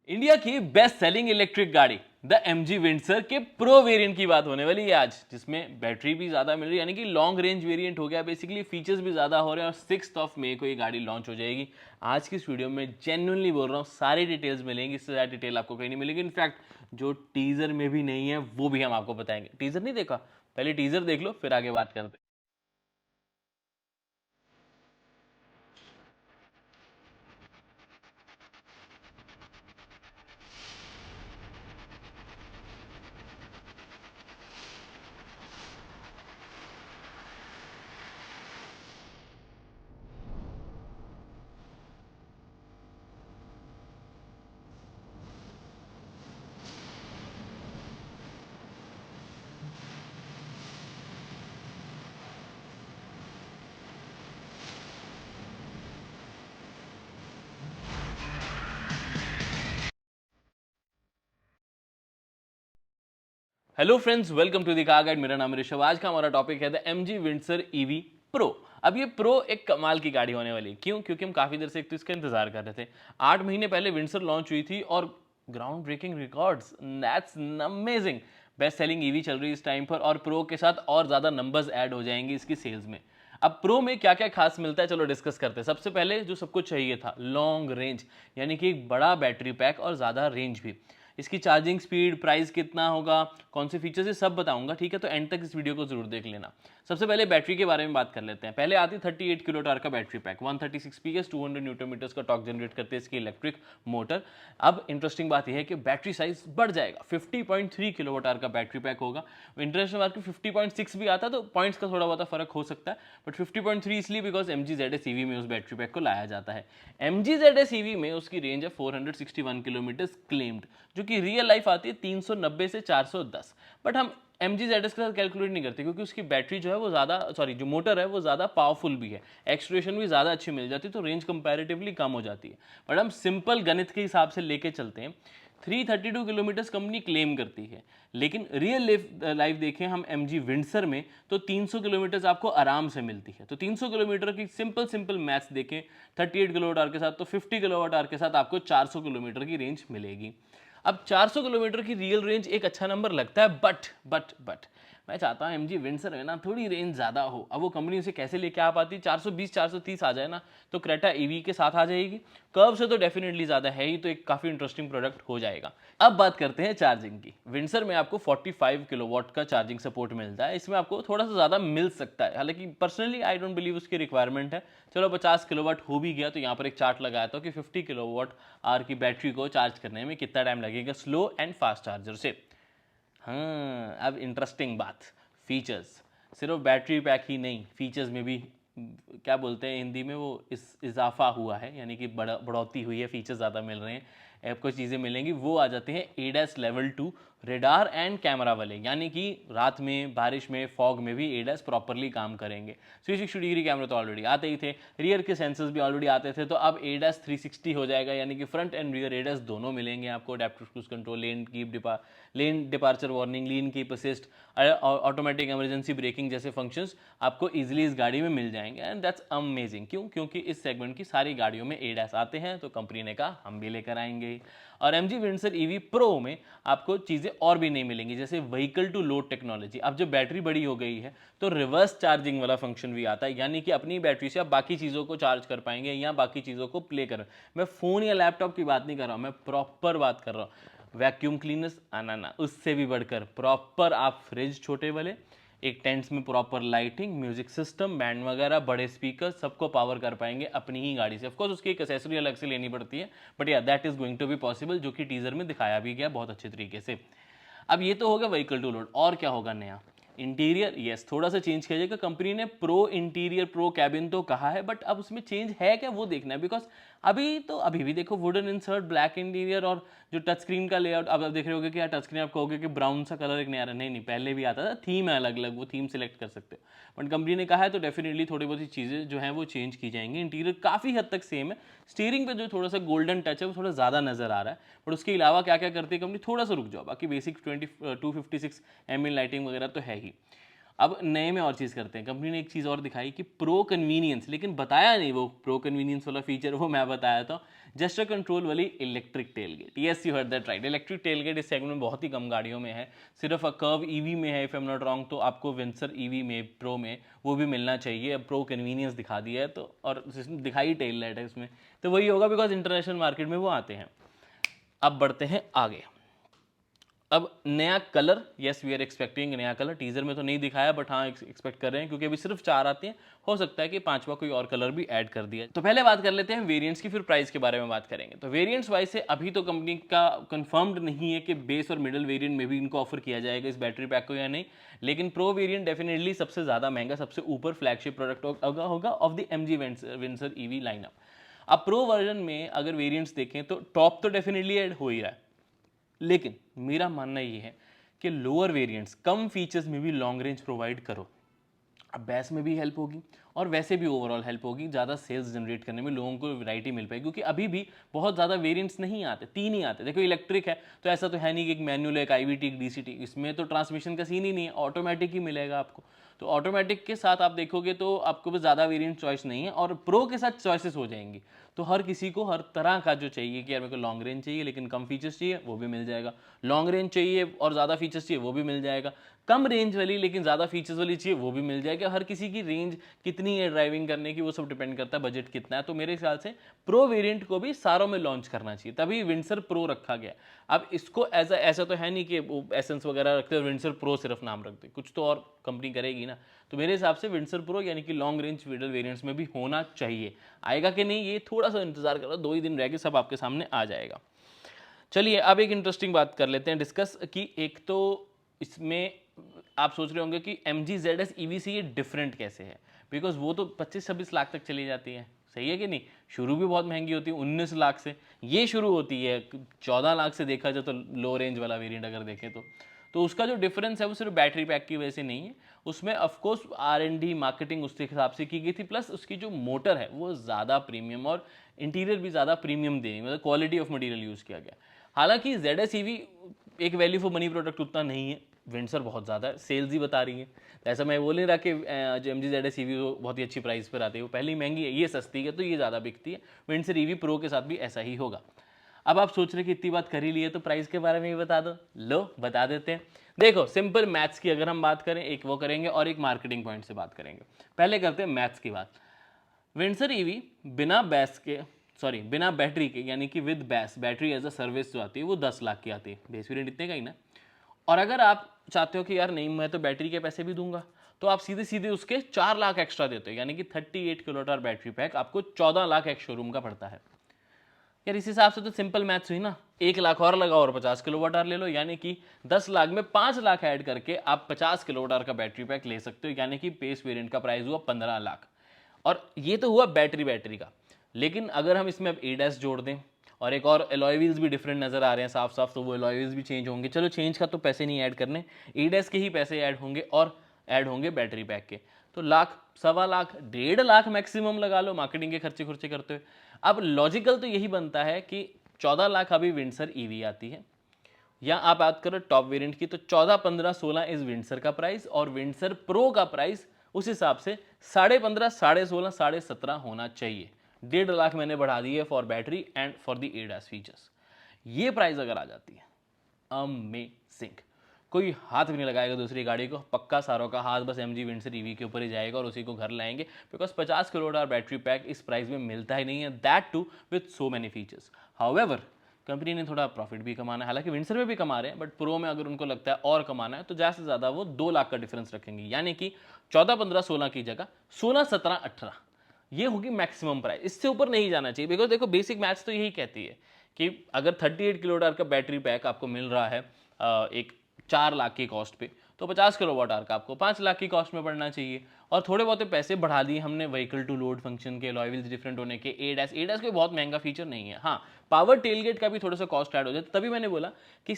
India की best selling electric गाड़ी the MG Windsor के प्रो वेरिएंट की बात होने वाली है आज, जिसमें बैटरी भी ज़्यादा मिल रही है, यानी कि लॉन्ग रेंज वेरिएंट हो गया। बेसिकली फीचर्स भी ज़्यादा हो रहे हैं और 6 मई को ये गाड़ी लॉन्च हो जाएगी। आज की इस वीडियो में जेन्युइनली बोल रहा हूँ, सारी डिटेल्स मिलेंगी। इससे ज़्यादा डिटेल आपको कहीं नहीं मिलेगी। इनफैक्ट जो टीजर में भी नहीं है वो भी हम आपको बताएंगे। टीजर नहीं देखा? पहले टीजर देख लो, फिर आगे बात करते हैं। Hello friends, welcome to the car guide. मेरा नाम है ऋषभ। आज का हमारा टॉपिक है the MG Windsor EV pro. अब ये प्रो एक कमाल की गाड़ी होने वाली है। क्यों? क्योंकि हम काफी देर से एक तो इसका इंतजार कर रहे थे। 8 महीने पहले विंडसर लॉन्च हुई थी और ground breaking records, that's amazing. Best selling EV चल रही है इस टाइम पर और प्रो के साथ और ज्यादा नंबर्स ऐड हो जाएंगे इसकी सेल्स में। अब प्रो में क्या क्या खास मिलता है, चलो डिस्कस करते हैं। सबसे पहले जो सबको चाहिए था, लॉन्ग रेंज, यानी कि एक बड़ा बैटरी पैक और ज़्यादा रेंज भी। इसकी चार्जिंग स्पीड, प्राइस कितना होगा, कौन से फीचर्स, ये सब बताऊंगा, ठीक है? तो एंड तक इस वीडियो को जरूर देख लेना। सबसे पहले बैटरी के बारे में बात कर लेते हैं। पहले आती 38 किलो टार का battery pack, 136 PS, 200 newton meters का टॉर्क जनरेट करते हैं इसकी इलेक्ट्रिक मोटर। अब इंटरेस्टिंग बात यह है कि बैटरी साइज बढ़ जाएगा, 50.3 किलोवाट आवर का बैटरी पैक होगा। इंटरनेशनल मार्केट 50.6 भी आता है, तो पॉइंट्स का थोड़ा बहुत फर्क हो सकता है, बट 50.3 इसलिए बिकॉज MG ZS EV में उस बैटरी पैक को लाया जाता है। MG ZS EV में उसकी रेंज है 461 किलोमीटर क्लेम्ड, जो कि रियल लाइफ आती है 390 से 410। बट हम MG ZS के साथ कैलकुलेट नहीं करते, क्योंकि उसकी बैटरी जो है वो ज़्यादा, सॉरी जो मोटर है वो ज़्यादा पावरफुल भी है, एक्सट्रेशन भी ज़्यादा अच्छी मिल जाती है, तो रेंज कंपैरेटिवली कम हो जाती है। बट हम सिंपल गणित के हिसाब से लेके चलते हैं। 332 किलोमीटर्स कंपनी क्लेम करती है, लेकिन रियल लाइफ देखें हम MG विंडसर में, तो 300 किलोमीटर्स आपको आराम से मिलती है। तो 300 किलोमीटर की सिंपल सिंपल मैथ्स देखें, 38 किलोवाट आवर के साथ, तो 50 किलोवाट आवर के साथ आपको 400 किलोमीटर की रेंज मिलेगी। अब 400 किलोमीटर की रियल रेंज एक अच्छा नंबर लगता है, बट मैं चाहता हूँ MG विंडसर में ना थोड़ी रेंज ज़्यादा हो। अब वो कंपनी उसे कैसे लेके आ पाती? 420 430 आ जाए ना, तो क्रेटा EV के साथ आ जाएगी। कर्व से तो डेफिनेटली ज़्यादा है ही, तो एक काफ़ी इंटरेस्टिंग प्रोडक्ट हो जाएगा। अब बात करते हैं चार्जिंग की। विंडसर में आपको 45 किलोवाट का चार्जिंग सपोर्ट मिलता है। इसमें आपको थोड़ा सा ज़्यादा मिल सकता है, हालांकि पर्सनली आई डोंट बिलीव उसकी रिक्वायरमेंट है। चलो 50 किलोवाट हो भी गया, तो यहाँ पर एक चार्ट लगाया था कि 50 किलोवाट आवर की बैटरी को चार्ज करने में कितना टाइम लगेगा स्लो एंड फास्ट चार्जर से। हाँ, अब इंटरेस्टिंग बात, फीचर्स। सिर्फ बैटरी पैक ही नहीं, फीचर्स में भी क्या बोलते हैं हिंदी में, वो इस इजाफा हुआ है, यानी कि बढ़ोतरी हुई है, फीचर्स ज़्यादा मिल रहे हैं। आपको चीज़ें मिलेंगी, वो आ जाते हैं ADAS level 2 radar and camera वाले, यानी कि रात में, बारिश में, फॉग में भी ADAS प्रॉपरली काम करेंगे। 360 डिग्री कैमरा तो ऑलरेडी आते ही थे, रियर के सेंसर्स भी ऑलरेडी आते थे, तो अब ADAS 360 हो जाएगा, यानी कि फ्रंट एंड रियर ADAS दोनों मिलेंगे आपको। Adaptive cruise control, lane departure warning, lane keep assist, automatic emergency braking जैसे फंक्शंस आपको इजीली इस गाड़ी में मिल जाएंगे। And that's amazing. क्यों? क्योंकि इस सेगमेंट की सारी गाड़ियों में ADAS आते हैं, तो कंपनी ने कहा हम भी लेकर आएंगे। और MG विंडसर EV प्रो में आपको चीज़ें और भी नहीं मिलेंगी, जैसे व्हीकल टू लोड टेक्नोलॉजी। अब जब बैटरी बड़ी हो गई है, तो रिवर्स चार्जिंग वाला फंक्शन भी आता है, यानी कि अपनी बैटरी से आप बाकी चीज़ों को चार्ज कर पाएंगे या बाकी चीज़ों को प्ले कर। मैं फ़ोन या लैपटॉप की बात नहीं कर रहा हूँ, मैं प्रॉपर बात कर रहा हूँ। वैक्यूम क्लीनर्स आना ना, उससे भी बढ़कर प्रॉपर आप फ्रिज छोटे वाले, एक टेंट्स में proper lighting, music system, band वगैरह, बड़े स्पीकर, सबको पावर कर पाएंगे अपनी ही गाड़ी से। ऑफकोर्स उसकी एक एक्सेसरी अलग से लेनी पड़ती है, but yeah that is going to be possible, जो कि टीजर में दिखाया भी गया बहुत अच्छे तरीके से। अब ये तो होगा व्हीकल टू लोड, और क्या होगा नया? इंटीरियर, यस, थोड़ा सा चेंज किया जाएगा। कंपनी ने प्रो इंटीरियर, प्रो कैबिन तो कहा है, बट अब उसमें चेंज है क्या वो देखना है, बिकॉज अभी भी देखो वुडन इंसर्ट, ब्लैक इंटीरियर और जो टच स्क्रीन का लेआउट। अब आप देख रहे होगे कि यार टच स्क्रीन आप कहोगे कि ब्राउन सा कलर एक नया आ रहा है, नहीं पहले भी आता था, थीम है अलग अलग, वो थीम सेलेक्ट कर सकते हो। बट कंपनी ने कहा है तो डेफिनेटली थोड़ी बहुत चीज़ें जो हैं वो चेंज की जाएंगी। इंटीरियर काफ़ी हद तक सेम है, स्टीयरिंग पे जो थोड़ा सा गोल्डन टच है वो थोड़ा ज़्यादा नजर आ रहा है, बट उसके अलावा क्या क्या करती है कंपनी, थोड़ा सा रुक जाओ, बाकी बेसिक 256 mm लाइटिंग वगैरह तो है ही। अब नए में और चीज़ करते हैं। कंपनी ने एक चीज़ और दिखाई कि प्रो कन्वीनियंस, लेकिन बताया नहीं वो प्रो कन्वीनियंस वाला फीचर, वो मैं बताया था। जेस्चर कंट्रोल वाली electric tailgate. Yes, you heard that right, electric tailgate इस सेगमेंट में बहुत ही कम गाड़ियों में है, सिर्फ कर्व ईवी में है if I am not wrong. तो आपको विंसर ईवी में प्रो में वो भी मिलना चाहिए। अब प्रो कन्वीनियंस दिखा दिया है तो, और दिखाई टेल लाइट है इसमें, तो वही होगा बिकॉज इंटरनेशनल मार्केट में वो आते हैं। अब बढ़ते हैं आगे। अब नया colour, yes we are expecting नया कलर, टीजर में तो नहीं दिखाया बट हाँ एक्सपेक्ट कर रहे हैं, क्योंकि अभी सिर्फ 4 आते हैं, हो सकता है कि 5वां कोई और कलर भी ऐड कर दिया। तो पहले बात कर लेते हैं वेरिएंट्स की, फिर प्राइस के बारे में बात करेंगे। तो वेरिएंट्स वाइज से अभी तो कंपनी का कंफर्म्ड नहीं है कि बेस और मिडिल वेरिएंट में भी इनको ऑफर किया जाएगा इस बैटरी पैक को या नहीं, लेकिन प्रो वेरिएंट डेफिनेटली सबसे ज़्यादा महंगा, सबसे ऊपर फ्लैगशिप प्रोडक्ट होगा of the MG Windsor EV lineup. अब प्रो वर्जन में अगर वेरिएंट्स देखें तो टॉप तो डेफिनेटली ऐड हो ही रहा है, लेकिन मेरा मानना ये है कि लोअर वेरिएंट्स कम फीचर्स में भी लॉन्ग रेंज प्रोवाइड करो। अब बैस में भी हेल्प होगी और वैसे भी ओवरऑल हेल्प होगी, ज़्यादा सेल्स जनरेट करने में लोगों को वैरायटी मिल पाएगी, क्योंकि अभी भी बहुत ज़्यादा वेरिएंट्स नहीं आते, 3 ही आते। देखो इलेक्ट्रिक है तो ऐसा तो है नहीं कि एक मैनुअल है, एक IVT, एक DCT, इसमें तो ट्रांसमिशन का सीन ही नहीं है, ऑटोमेटिक ही मिलेगा आपको। तो ऑटोमेटिक के साथ आप देखोगे तो आपको भी ज़्यादा वेरिएंट चॉइस नहीं है, और प्रो के साथ चॉइसेस हो जाएंगी। तो हर किसी को हर तरह का जो चाहिए कि यार मेरे को लॉन्ग रेंज चाहिए लेकिन कम फीचर्स चाहिए, वो भी मिल जाएगा। लॉन्ग रेंज चाहिए और ज़्यादा फीचर्स चाहिए, वो भी मिल जाएगा। कम रेंज वाली लेकिन ज़्यादा फीचर्स वाली चाहिए, वो भी मिल जाएगा। हर किसी की रेंज कितनी है ड्राइविंग करने की, वो सब डिपेंड करता है बजट कितना है। तो मेरे ख्याल से प्रो वेरिएंट को भी सारों में लॉन्च करना चाहिए, तभी विंसर प्रो रखा गया। अब इसको ऐसा तो है नहीं कि वो एसेंस वगैरह रखते हैं विंसर प्रो सिर्फ नाम रखते, कुछ तो और कंपनी करेगी ना। तो मेरे हिसाब से विंसर प्रो यानी कि लॉन्ग रेंज मिडल वेरिएंट्स में भी होना चाहिए। आएगा कि नहीं ये थोड़ा सा इंतजार करो, 2 ही दिन रह गए, सब आपके सामने आ जाएगा। चलिए अब एक इंटरेस्टिंग बात कर लेते हैं डिस्कस की। एक तो इसमें आप सोच रहे होंगे कि MG ZS EV से ये डिफरेंट कैसे है, बिकॉज वो तो 25-26 लाख तक चली जाती है, सही है कि नहीं। शुरू भी बहुत महंगी होती है 19 लाख से, ये शुरू होती है 14 लाख से देखा जाए तो लो रेंज वाला वेरिएंट अगर देखें तो उसका जो डिफरेंस है वो सिर्फ बैटरी पैक की वजह से नहीं है, उसमें ऑफकोर्स R&D मार्केटिंग उसके हिसाब से की गई थी, प्लस उसकी जो मोटर है वो ज़्यादा प्रीमियम और इंटीरियर भी ज़्यादा प्रीमियम देनी, मतलब क्वालिटी ऑफ मटीरियल यूज़ किया गया। हालांकि ZS EV एक वैल्यू फॉर मनी प्रोडक्ट उतना नहीं है, विंसर बहुत ज़्यादा है, सेल्स ही बता रही है। तो ऐसा मैं बोल नहीं रहा कि जो MG ZS EV वो बहुत ही अच्छी प्राइस पर आती है, वो पहले ही महंगी है, ये सस्ती है तो ये ज़्यादा बिकती है। विंसर EV प्रो के साथ भी ऐसा ही होगा। अब आप सोच रहे कि इतनी बात कर ही ली है तो प्राइस के बारे में भी बता दो, लो बता देते हैं। देखो सिंपल मैथ्स की अगर हम बात करें, एक वो करेंगे और एक मार्केटिंग पॉइंट से बात करेंगे। पहले करते हैं मैथ्स की बात। विंसर EV बिना बिना बैटरी के, यानी कि with battery as a service जो आती है वो 10 लाख की आती है, बेस वेरिएंट इतने का ही ना। और अगर आप चाहते हो कि यार नहीं मैं तो बैटरी के पैसे भी दूंगा, तो आप सीधे सीधे उसके 4 लाख एक्स्ट्रा देते हो, यानी कि 38 किलोवाट बैटरी पैक आपको 14 लाख एक शोरूम का पड़ता है। यार इस हिसाब से तो सिंपल मैथ्स हुई ना, 1 लाख और लगाओ और 50 किलोवाट आवर ले लो, यानी कि 10 लाख में 5 लाख ऐड करके आप 50 किलोवाट आवर का बैटरी पैक ले सकते हो, यानी कि बेस वेरिएंट का प्राइस हुआ 15 लाख। और ये तो हुआ बैटरी का, लेकिन अगर हम इसमें अब ADAS जोड़ दें और एक और एलॉय व्हील्स भी डिफरेंट नज़र आ रहे हैं साफ साफ, तो वो एलॉय व्हील्स भी चेंज होंगे। चलो चेंज का तो पैसे नहीं ऐड करने, ADAS के ही पैसे ऐड होंगे और ऐड होंगे बैटरी पैक के, तो लाख, 1.25 लाख, 1.5 लाख मैक्सिमम लगा लो मार्केटिंग के खर्चे करते हुए। अब लॉजिकल तो यही बनता है कि 14 लाख अभी विंसर EV आती है, या आप बात करो टॉप वेरिएंट की तो 14, 15, 16 इज विंसर का प्राइस, और विंसर प्रो का प्राइस उस हिसाब से 15.5, 16.5, 17.5 होना चाहिए। 1.5 लाख मैंने बढ़ा दी है for battery and for the ADAS features. ये प्राइस अगर आ जाती है, अमेजिंग, कोई हाथ भी नहीं लगाएगा दूसरी गाड़ी को, पक्का सारों का हाथ बस MG विंसर EV के ऊपर ही जाएगा और उसी को घर लाएंगे, because 50 kilowatt hour battery pack इस प्राइस में मिलता ही नहीं है, that too with so many features. However company ने थोड़ा प्रॉफिट भी कमाना है, हालांकि विंसर में भी कमा रहे हैं, बट प्रो में अगर उनको लगता है और कमाना है तो ज़्यादा से ज़्यादा वो 2 लाख का डिफरेंस रखेंगे, यानी कि 14, 15, 16 की जगह 16, 17, 18 ये होगी मैक्सिमम प्राइस। इससे ऊपर नहीं जाना चाहिए, बिकॉज देखो बेसिक मैथ्स तो यही कहती है कि अगर 38 किलोवाट आवर का बैटरी पैक आपको मिल रहा है एक 4 लाख की कॉस्ट पे, तो 50 किलोवाट आवर का आपको 5 लाख की कॉस्ट में पड़ना चाहिए। और थोड़े बहुत पैसे बढ़ा दिए हमने व्हीकल टू लोड फंक्शन के, अलॉय व्हील्स डिफरेंट होने के, ADAS कोई बहुत महंगा फीचर नहीं है। हाँ, पावर टेलगेट का भी थोड़ा सा कॉस्ट ऐड हो जाए, तभी मैंने बोला कि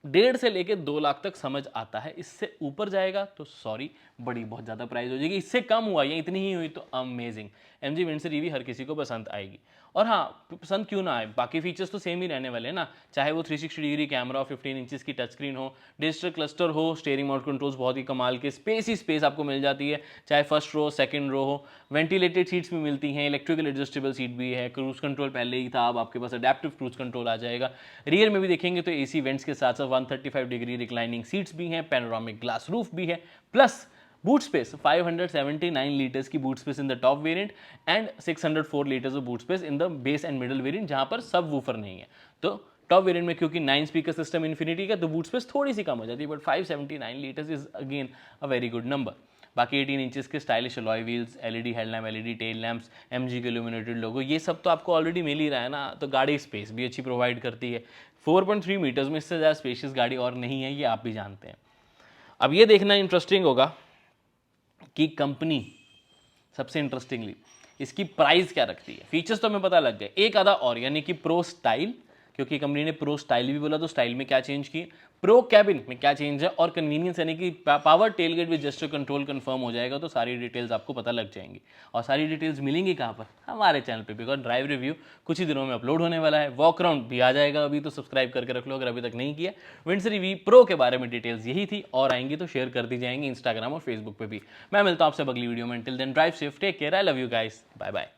1.5 से लेके 2 लाख तक समझ आता है। इससे ऊपर जाएगा तो सॉरी, बड़ी बहुत ज़्यादा प्राइस हो जाएगी। इससे कम हुआ या इतनी ही हुई तो अमेजिंग। MG विंडसर ईवी हर किसी को पसंद आएगी। और हाँ, पसंद क्यों ना आए, बाकी फीचर्स तो सेम ही रहने वाले हैं ना, चाहे वो 360 डिग्री कैमरा हो, 15 इंचेस की टच स्क्रीन हो, डिजिटल क्लस्टर हो, स्टीयरिंग माउंट कंट्रोल्स बहुत ही कमाल के, स्पेस ही स्पेस आपको मिल जाती है, चाहे फर्स्ट रो सेकंड रो हो, वेंटिलेटेड सीट्स भी मिलती हैं, इलेक्ट्रिकल एडजस्टेबल सीट भी है, क्रूज कंट्रोल पहले ही था, अब आपके पास अडेप्टिव क्रूज कंट्रोल आ जाएगा। रियर में भी देखेंगे तो AC वेंट्स के साथ साथ 135 डिग्री रिक्लाइनिंग सीट्स भी हैं, पैनोरामिक ग्लास रूफ भी है, प्लस बूट स्पेस 579 लीटर्स की boot space in the top variant and 604 litres of boot space in the base and middle variant, जहां पर सब वूफर नहीं है। तो टॉप वेरिएंट में क्योंकि 9 स्पीकर सिस्टम इन्फिनिटी का, तो बूट स्पेस थोड़ी सी कम हो जाती है, but 579 litres is again a very good number. बाकी 18 इंचेस के stylish alloy wheels, LED headlamp, LED tail lamps, MG के इल्यूमिनेटेड लोगो, ये सब तो आपको ऑलरेडी मिल ही रहा है ना। तो गाड़ी स्पेस भी अच्छी प्रोवाइड करती है, 4.3 मीटर्स में इससे ज़्यादा स्पेशियस गाड़ी और नहीं है, ये आप भी जानते हैं। अब ये देखना इंटरेस्टिंग होगा कि कंपनी सबसे इंटरेस्टिंगली इसकी प्राइस क्या रखती है। फीचर्स तो हमें पता लग गए, एक आधा और, यानी कि प्रो स्टाइल, क्योंकि कंपनी ने प्रो स्टाइल भी बोला, तो स्टाइल में क्या चेंज की, प्रो कैबिन में क्या चेंज है, और कन्वीनियंस यानी कि power tailgate with gesture control confirm हो जाएगा। तो सारी डिटेल्स आपको पता लग जाएंगी, और सारी डिटेल्स मिलेंगी कहाँ पर, हमारे चैनल पे, बिकॉज ड्राइव रिव्यू कुछ ही दिनों में अपलोड होने वाला है। वॉक अराउंड भी आ जाएगा अभी, तो सब्सक्राइब करके रख लो अगर अभी तक नहीं किया। विंडसर ईवी प्रो के बारे में डिटेल्स यही थी, और आएंगी तो शेयर कर दी जाएंगी इंस्टाग्राम और फेसबुक पे भी। मैं मिलता हूँ आपसे अगली वीडियो में, till then drive safe, take care, I love you guys, bye bye.